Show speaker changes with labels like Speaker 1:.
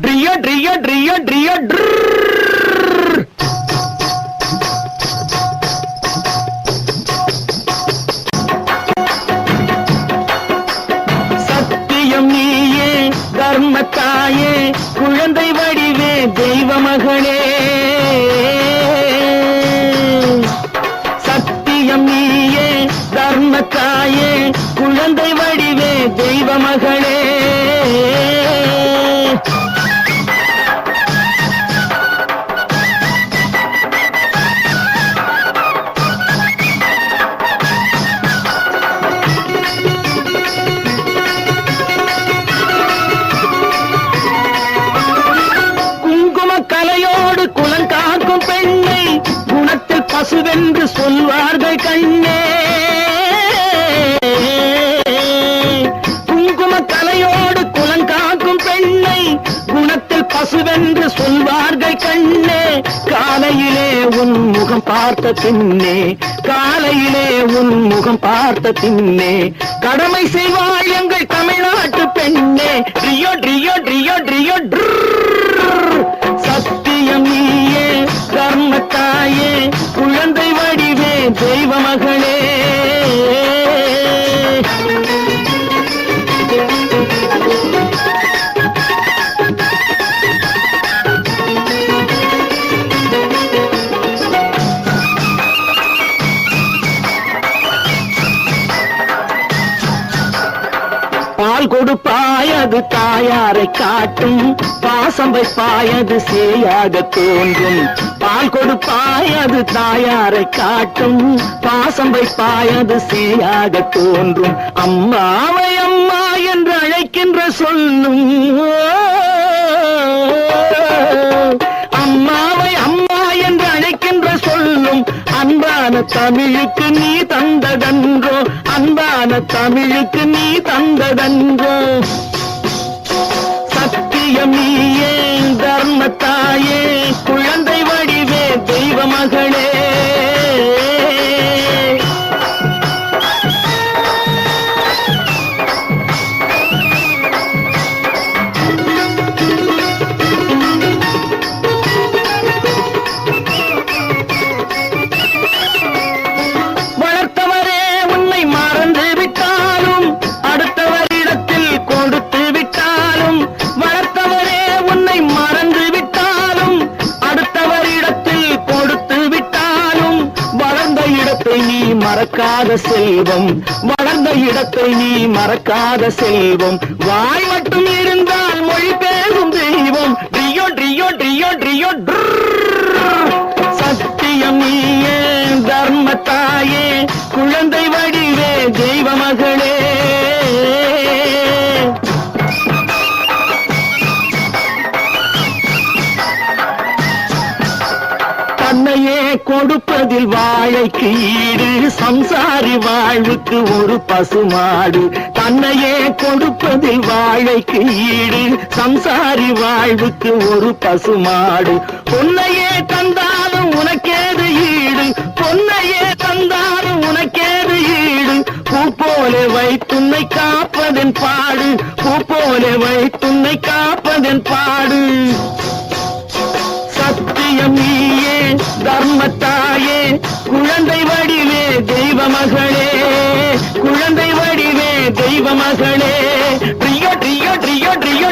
Speaker 1: ட்ரியோ ட்ரியோ ட்ரியோ ட்ரியோ சத்தியம் நீயே தர்மத்தாயே குழந்தை வடிவே தெய்வ மகளே சத்தியம் நீயே தர்மத்தாயே குழந்தை வடிவே தெய்வ மகளே கலையோடு குலங்காக்கும் பெண்ணை குணத்தில் பசுவென்று சொல்வார்கள் கண்ணே குங்கும கலையோடு குலங்காக்கும் பெண்ணை குணத்தில் பசுவென்று சொல்வார்கள் கண்ணே காலையிலே உன் முகம் பார்த்த பின்னே காலையிலே உன் முகம் பார்த்த பின்னே கடமை செய்வாள் எங்கள் தமிழ்நாட்டு பெண்ணே ட்ரியோ ட்ரியோ ட்ரியோ ட்ரியோ சத்தியம் நீயே தர்மத்தாயே குழந்தை வடிவே தெய்வ மகளே பால் கொடுப்பாய் அது தாயாரை காட்டும் பாசம் வைப்பாய் அது சேயாக தோன்றும் பால் கொடுப்பாய் அது தாயாரை காட்டும் பாசம் வைப்பாய் அது சேயாக தோன்றும் அம்மாவை அம்மா என்று அழைக்கின்ற சொல்லும் அம்மாவை அம்மா என்று அழைக்கின்ற சொல்லும் அன்பான தமிழுக்கு நீ தந்ததன்றோ அன்பான தமிழுக்கு நீ தந்ததன்றோ சத்தியம் நீயே தர்மத்தாயே குழந்தை வடிவே தெய்வ மகளே நீ மறக்காத செல்வம் வளர்ந்த இடத்தை நீ மறக்காத செல்வம் வாய் மட்டும் இருந்தால் மொழி பேசும் தெய்வம் ட்ரியோ ட்ரியோ ட்ரியோ ட்ரியோ சத்தியம் நீயே தர்மத்தாயே குழந்தை வடிவே தெய்வ மகளே தன்னையே கொடுப்பதில் வாழைக்கு ஈடு சம்சாரி வாழ்வுக்கு ஒரு பசுமாடு தன்னையே கொடுப்பதில் வாழைக்கு ஈடு சம்சாரி வாழ்வுக்கு ஒரு பசுமாடு பொன்னையே தந்தாலும் உனக்கேது ஈடு பொன்னையே தந்தாலும் உனக்கேது ஈடு பூ போல வைத்துன்னை காப்பதன் பாடு பூ போல வைத்துன்னை காப்பதன் பாடு சத்தியம் நீயே தர்மத்தாயே குழந்தை வடிவே தெய்வ மகளே குழந்தை வடிவே தெய்வ மகளே ட்ரியோ ட்ரியோ ட்ரியோ ட்ரியோ